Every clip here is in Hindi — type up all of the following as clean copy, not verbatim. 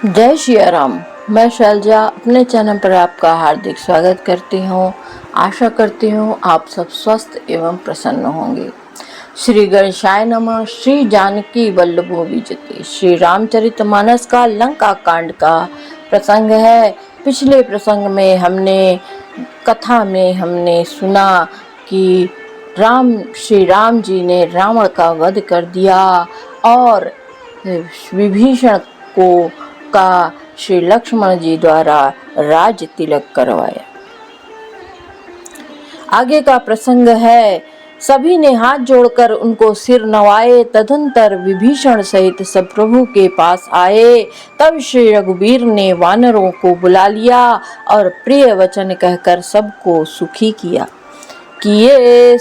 जय श्री राम। मैं शैलजा अपने चैनल पर आपका हार्दिक स्वागत करती हूँ। आशा करती हूँ आप सब स्वस्थ एवं प्रसन्न होंगे। श्री गणेशाय नमः। श्री जानकी वल्लभो विजयते। श्री रामचरितमानस का लंका कांड का प्रसंग है। पिछले प्रसंग में कथा में हमने सुना कि श्री राम जी ने रावण का वध कर दिया और विभीषण का श्री लक्ष्मण जी द्वारा राज तिलक करवाया। आगे का प्रसंग है, सभी ने हाथ जोड़कर उनको सिर नवाए। तदंतर विभीषण सहित सब प्रभु के पास आए। तब श्री रघुवीर ने वानरों को बुला लिया और प्रिय वचन कहकर सबको सुखी किया। किए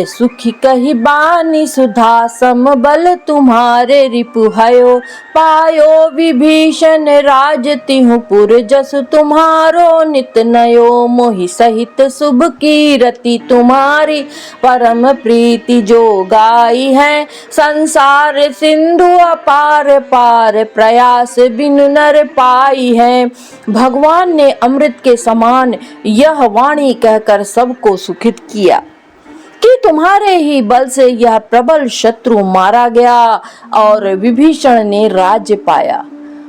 सुखी कही बानी सुधा समबल तुम्हारे रिपुहयो पायो विभीषण राज तिहु पुर जसु तुम्हारो नित नयो मोहि सहित शुभ कीरति तुम्हारी परम प्रीति जो गाई है संसार सिंधु अपार पार प्रयास बिनु नर पाई है। भगवान ने अमृत के समान यह वाणी कहकर सबको सुखित किया कि तुम्हारे ही बल से यह प्रबल शत्रु मारा गया और विभीषण ने राज्य पाया।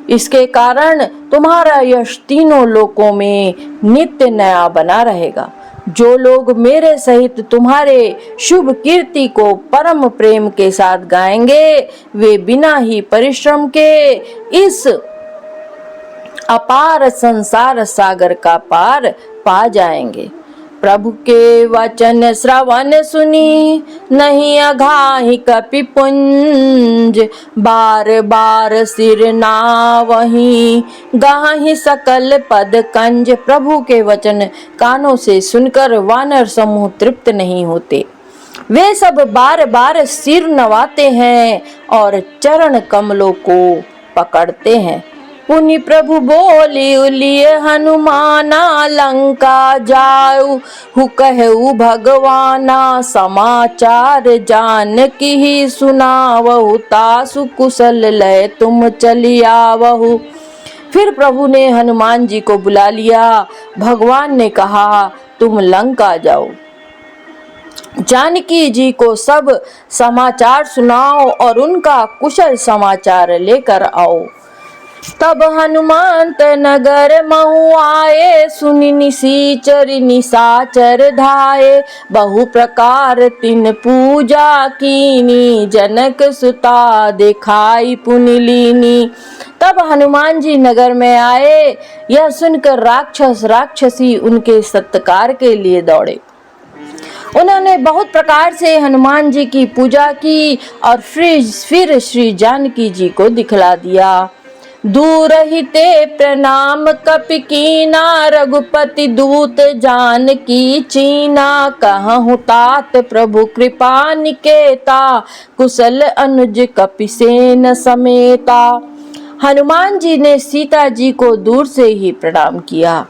इसके कारण तुम्हारा यश तीनों लोकों में नित्य नया बना रहेगा। जो लोग मेरे सहित तुम्हारे शुभ कीर्ति को परम प्रेम के साथ गाएंगे वे बिना ही परिश्रम के इस अपार संसार सागर का पार पा जाएंगे। प्रभु के वचन श्रवण सुनी नहीं अघाहि कपिपुंज बार बार सिर नावहि गाहि सकल पद कंज। प्रभु के वचन कानों से सुनकर वानर समूह तृप्त नहीं होते। वे सब बार बार सिर नवाते हैं और चरण कमलों को पकड़ते हैं। पुनि प्रभु बोली उलिय हनुमाना लंका जाऊ कहू भगवाना समाचार जानकी ही सुनावहु तासु कुशल लय तुम चली आवहु। फिर प्रभु ने हनुमान जी को बुला लिया। भगवान ने कहा, तुम लंका जाओ, जानकी जी को सब समाचार सुनाओ और उनका कुशल समाचार लेकर आओ। तब हनुमंत नगर महु आए सुनि निशाचर धाये बहु प्रकार तिन पूजा कीनी जनक सुता दिखाई पुनि लीनी। तब हनुमान जी नगर में आए। यह सुनकर राक्षस राक्षसी उनके सत्कार के लिए दौड़े। उन्होंने बहुत प्रकार से हनुमान जी की पूजा की और फिर श्री जानकी जी को दिखला दिया। दूर ही ते प्रणाम कपि कीना रघुपति दूत जानकी चीना कहूँ तात प्रभु कृपा निकेता कुशल अनुज कपिसेन समेता। हनुमान जी ने सीता जी को दूर से ही प्रणाम किया।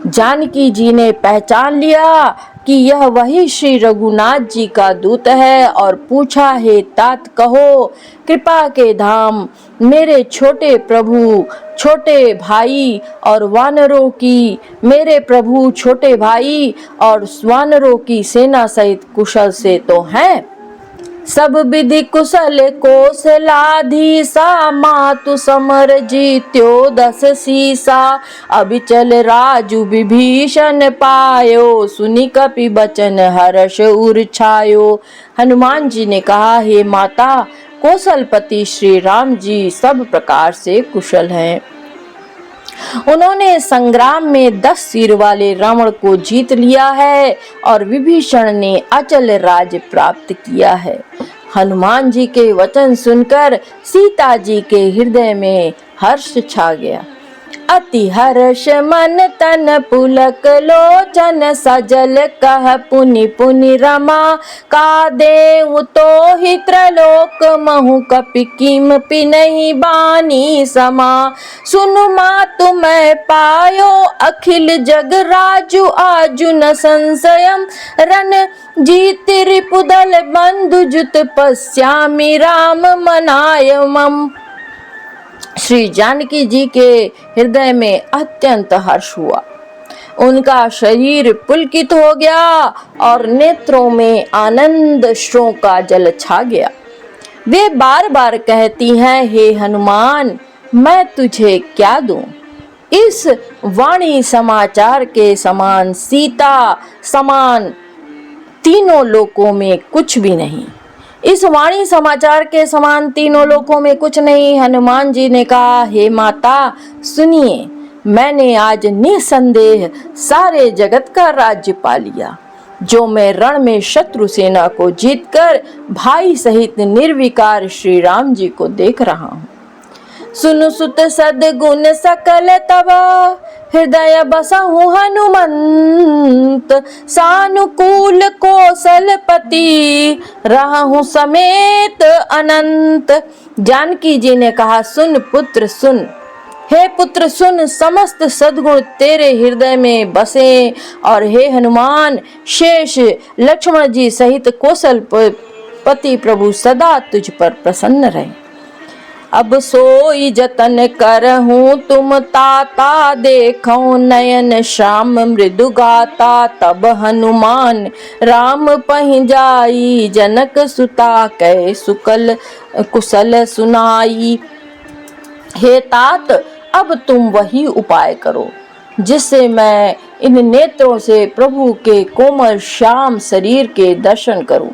जानकी जी ने पहचान लिया कि यह वही श्री रघुनाथ जी का दूत है और पूछा, हे तात कहो, कृपा के धाम, मेरे छोटे प्रभु छोटे भाई और वानरों की मेरे प्रभु छोटे भाई और वानरों की सेना सहित कुशल से तो हैं। सब विधि कुशल कौशलाधीसा मातु समर जीत्यो 10 सीसा। अभिचल राजु विभीषण पायो सुनि कपि बचन हर्ष उर छायो। हनुमान जी ने कहा, हे माता, कौशलपति श्री राम जी सब प्रकार से कुशल हैं। उन्होंने संग्राम में 10 सिर वाले रावण को जीत लिया है और विभीषण ने अचल राज प्राप्त किया है। हनुमान जी के वचन सुनकर सीता जी के हृदय में हर्ष छा गया। अति हर्ष मन तन पुलक लोचन सजल कह पुनि पुनि रमा का देव तो ही त्रलोक महु कपि कीमपि नहीं बानी समा। सुनु मातु मैं पायो अखिल जग राजु आजु न संशयम रन जीत रिपुदल बंधु जुत पश्यामि राम मनायमम। श्री जानकी जी के हृदय में अत्यंत हर्ष हुआ। उनका शरीर पुलकित हो गया और नेत्रों में आनंद अश्रुओं का जल छा गया। वे बार बार कहती हैं, हे हनुमान, मैं तुझे क्या दूं? इस वाणी समाचार के समान, सीता समान तीनों लोकों में कुछ भी नहीं। इस वाणी समाचार के समान तीनों लोकों में कुछ नहीं। हनुमान जी ने कहा, हे माता सुनिए, मैंने आज निसंदेह सारे जगत का राज्य पा लिया, जो मैं रण में शत्रु सेना को जीतकर भाई सहित निर्विकार श्री राम जी को देख रहा हूँ। सुनु सुत सद्गुण सकल तब, हृदय बसहु हनुमंत, सानुकूल कौशलपति, रहहु समेत अनंत। जानकी जी ने कहा, सुन पुत्र सुन, हे पुत्र सुन, समस्त सद्गुण तेरे हृदय में बसे और हे हनुमान, शेष लक्ष्मण जी सहित कौशलपति प्रभु सदा तुझ पर प्रसन्न रहे। अब सोई जतन करहूँ तुम ताता, देखो नयन श्याम मृदु गाता। तब हनुमान राम पहि जाई, जनक सुता कै सुकल कुशल सुनाई। हे तात, अब तुम वही उपाय करो जिससे मैं इन नेत्रों से प्रभु के कोमल श्याम शरीर के दर्शन करूं।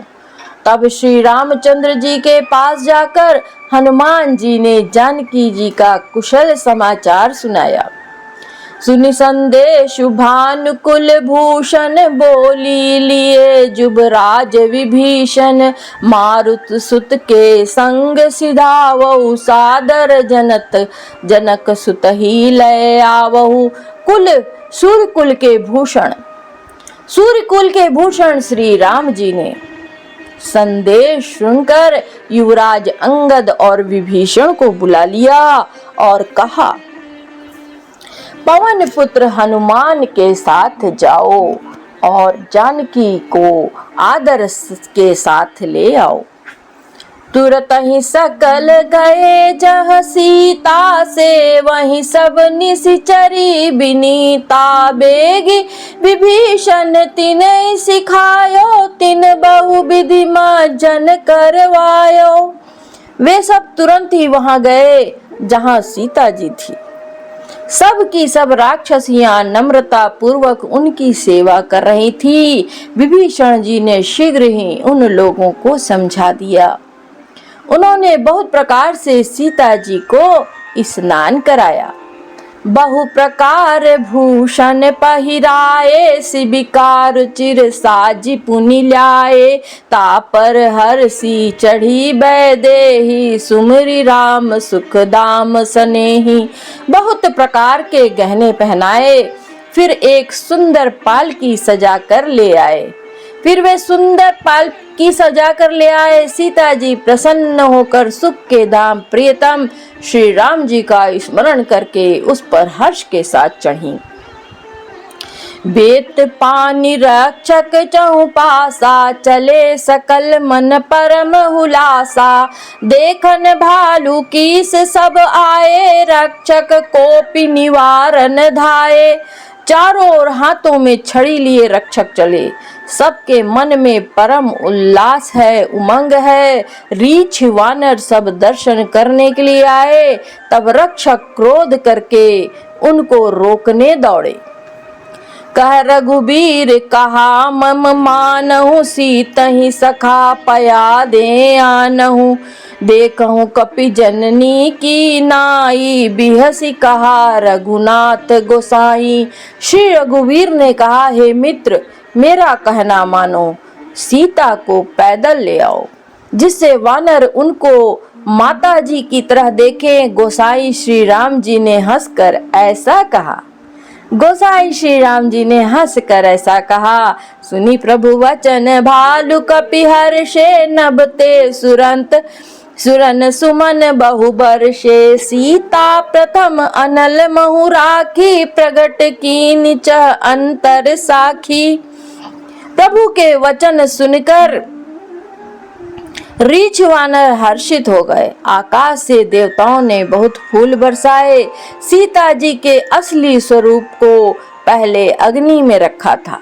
तब श्री रामचंद्र जी के पास जाकर हनुमान जी ने जानकी जी का कुशल समाचार सुनाया। सुनि संदेश भानुकुल भूषण, बोली लिए जुबराज विभीषण। मारुत सुत के संग सिधावहु, सादर जनक सुत ही लय आवहु। सूर्यकुल के भूषण श्री राम जी ने संदेश सुनकर युवराज अंगद और विभीषण को बुला लिया और कहा, पवन पुत्र हनुमान के साथ जाओ और जानकी को आदर के साथ ले आओ। तुरत ही सकल गए जहाँ सीता से, वहीं सब निशिचरी बिनीता। बेगी विभीषण तिन्ह सिखायो, तिन बहु विधि मार्जन करवायो। वे सब तुरंत ही वहां गए जहाँ सीता जी थी। सब की सब राक्षसियां नम्रता पूर्वक उनकी सेवा कर रही थी। विभीषण जी ने शीघ्र ही उन लोगों को समझा दिया। उन्होंने बहुत प्रकार से सीता जी को स्नान कराया। बहु प्रकार भूषण पहिराए, शिविकार चिर साजी पुनि ल्याए। तापर हर्षि चढ़ी बैदेही, सुमरि राम सुख दाम सनेही। बहुत प्रकार के गहने पहनाए, फिर एक सुंदर पालकी सजा कर ले आए। सीता जी प्रसन्न होकर सुख के धाम प्रियतम श्री राम जी का स्मरण करके उस पर हर्ष के साथ चढ़ी। बेत पानी रक्षक चहुपासा, चले सकल मन परम हुलासा। देखन भालू कीस सब आए, रक्षक कोपि निवारन धाये। चारों ओर हाथों में छड़ी लिए रक्षक चले। सबके मन में परम उल्लास है, उमंग है। रीछ वानर सब दर्शन करने के लिए आए। तब रक्षक क्रोध करके उनको रोकने दौड़े। कह रघुबीर कहा मम मानहु, सीतहि सखा पया दे आनहु। देखहु कपि जननी की नाई, बिहसी कहा रघुनाथ गोसाई। श्री रघुवीर ने कहा, हे मित्र, मेरा कहना मानो, सीता को पैदल ले आओ, जिससे वानर उनको माता जी की तरह देखें। गोसाई श्री राम जी ने हंसकर ऐसा कहा। सुनी प्रभु वचन भालु कपि हर्षे, नभते सुरंत सुरन सुमन बहु बरषे। सीता प्रथम अनल महु राखी, प्रगट की निच अंतर साखी। प्रभु के वचन सुनकर रीछ वानर हर्षित हो गए। आकाश से देवताओं ने बहुत फूल बरसाए। सीता जी के असली स्वरूप को पहले अग्नि में रखा था,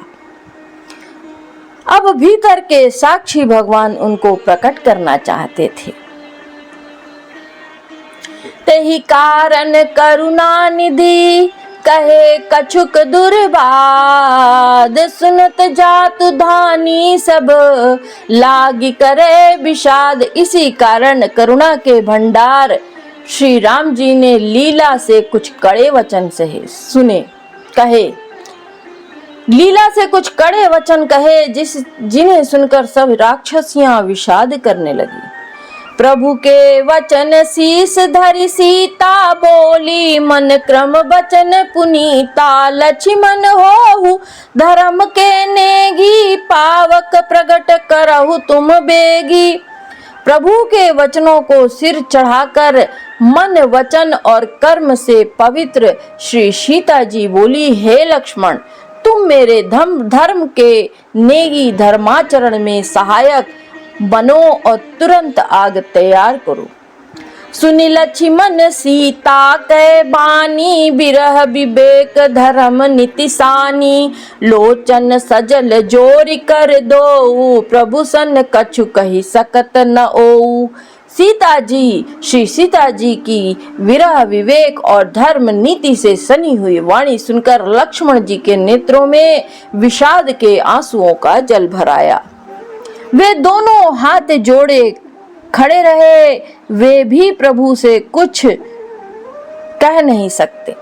अब भीतर के साक्षी भगवान उनको प्रकट करना चाहते थे। तेहि कारण करुणा निधि कहे कछुक दुर्बाद, सुनत जातु धानी सब लागी करे विषाद। इसी कारण करुणा के भंडार श्री राम जी ने लीला से कुछ कड़े वचन कहे, लीला से कुछ कड़े वचन कहे, जिन्हें सुनकर सब राक्षसियां विषाद करने लगी। प्रभु के वचन शीस धरि सीता बोली, मन क्रम वचन पुनीता। लक्ष्मण होहु धर्म के नेगी, पावक प्रगट करहु तुम बेगी। प्रभु के वचनों को सिर चढ़ाकर मन वचन और कर्म से पवित्र श्री सीता जी बोली, हे लक्ष्मण, तुम मेरे धर्म के नेगी, धर्माचरण में सहायक बनो और तुरंत आग तैयार करो। सुनि लक्ष्मण सीता कै बानी, बिरह विवेक धर्म नीति सानी। लोचन सजल जोरि कर दो, प्रभु सन कछु कहि सकत न ओऊ। श्री सीता जी की विरह विवेक और धर्म नीति से सनी हुई वाणी सुनकर लक्ष्मण जी के नेत्रों में विषाद के आंसुओं का जल भर आया। वे दोनों हाथ जोड़े खड़े रहे, वे भी प्रभु से कुछ कह नहीं सकते।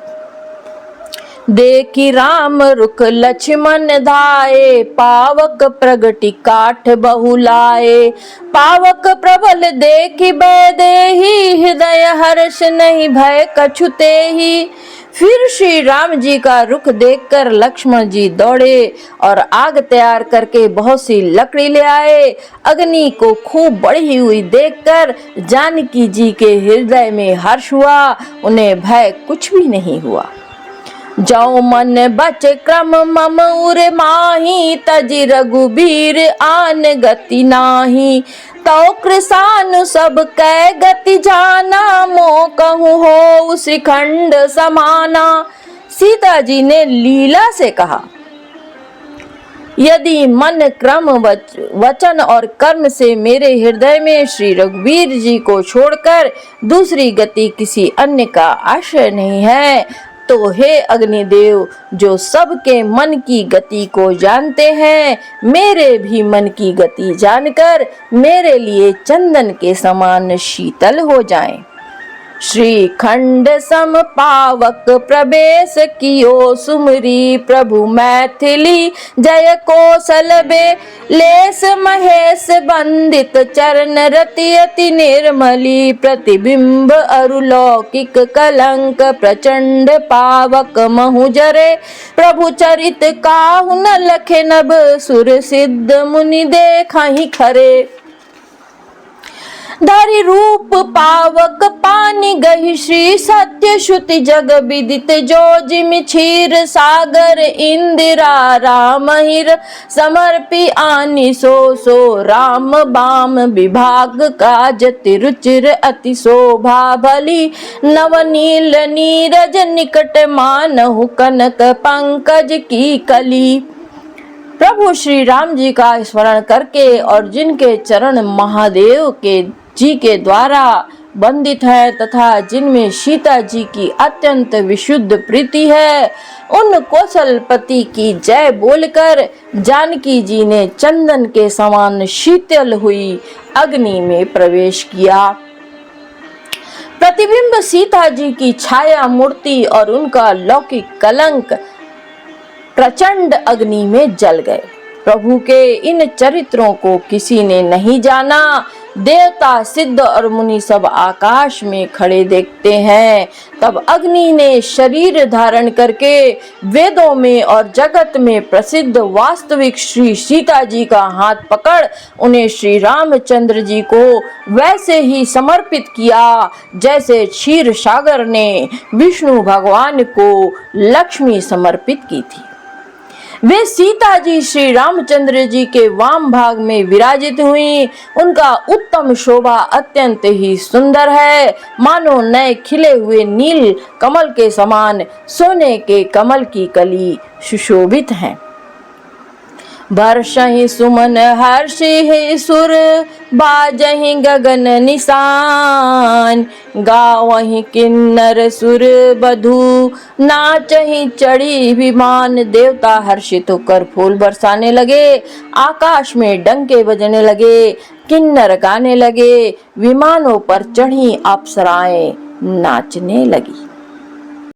देखी राम रुख लक्ष्मण धाये, पावक प्रगति काठ बहुलाए। पावक प्रबल देखी बैदेही, हृदय हर्ष नहीं भय कछु तेहि। फिर श्री राम जी का रुख देखकर लक्ष्मण जी दौड़े और आग तैयार करके बहुत सी लकड़ी ले आए। अग्नि को खूब बढ़ी हुई देखकर जानकी जी के हृदय में हर्ष हुआ, उन्हें भय कुछ भी नहीं हुआ। जो मन बच क्रम मम उर माही, तजि रघुबीर आन गति नाही। तो कृसान सब कै गति जाना, मो कहूँ हो श्रीखंड समाना। सीता जी ने लीला से कहा, यदि मन क्रम वचन और कर्म से मेरे हृदय में श्री रघुवीर जी को छोड़कर दूसरी गति किसी अन्य का आश्रय नहीं है, तो हे अग्निदेव, जो सबके मन की गति को जानते हैं, मेरे भी मन की गति जानकर मेरे लिए चंदन के समान शीतल हो जाएं। श्री खंड सम पावक प्रवेश कियो, सुमरी प्रभु मैथिली जय कौशलबे। लेस महेश बंदित चरण रति अति निर्मली, प्रतिबिंब अरुलौकिक कलंक प्रचंड पावक महु जरे। प्रभु चरित काहु न लखे नभ, सुर सिद्ध मुनि देखहि खरे। धरि रूप पावक पानी गहि, श्री सत्य श्रुति जग विदित। जो जिमि क्षीर सागर इंदिरा, राम हिर समर्पी आनि सो राम बाम विभाग काज तिरुचिर अति शोभा भली। नवनील नीरज निकट मानहु, कनक पंकज की कली। प्रभु श्री राम जी का स्मरण करके और जिनके चरण महादेव जी के द्वारा बंदित है तथा जिनमें सीता जी की अत्यंत विशुद्ध प्रीति है, उन कौशलपति की जय बोलकर जानकी जी ने चंदन के समान शीतल हुई अग्नि में प्रवेश किया। प्रतिबिंब सीता जी की छाया मूर्ति और उनका लौकिक कलंक प्रचंड अग्नि में जल गए। प्रभु के इन चरित्रों को किसी ने नहीं जाना। देवता, सिद्ध और मुनि सब आकाश में खड़े देखते हैं। तब अग्नि ने शरीर धारण करके वेदों में और जगत में प्रसिद्ध वास्तविक श्री सीता जी का हाथ पकड़ उन्हें श्री रामचंद्र जी को वैसे ही समर्पित किया जैसे क्षीर सागर ने विष्णु भगवान को लक्ष्मी समर्पित की थी। वे सीता जी श्री रामचंद्र जी के वाम भाग में विराजित हुई। उनका उत्तम शोभा अत्यंत ही सुंदर है, मानो नए खिले हुए नील कमल के समान सोने के कमल की कली सुशोभित है। बरसहि सुमन हर्षि सुर, बाजहि गगन निशान, गावहि किन्नर सुर बधु, नाचहि चढ़ी विमान। देवता हर्षित होकर फूल बरसाने लगे, आकाश में डंके बजने लगे, किन्नर गाने लगे, विमानों पर चढ़ी अप्सराएं नाचने लगी।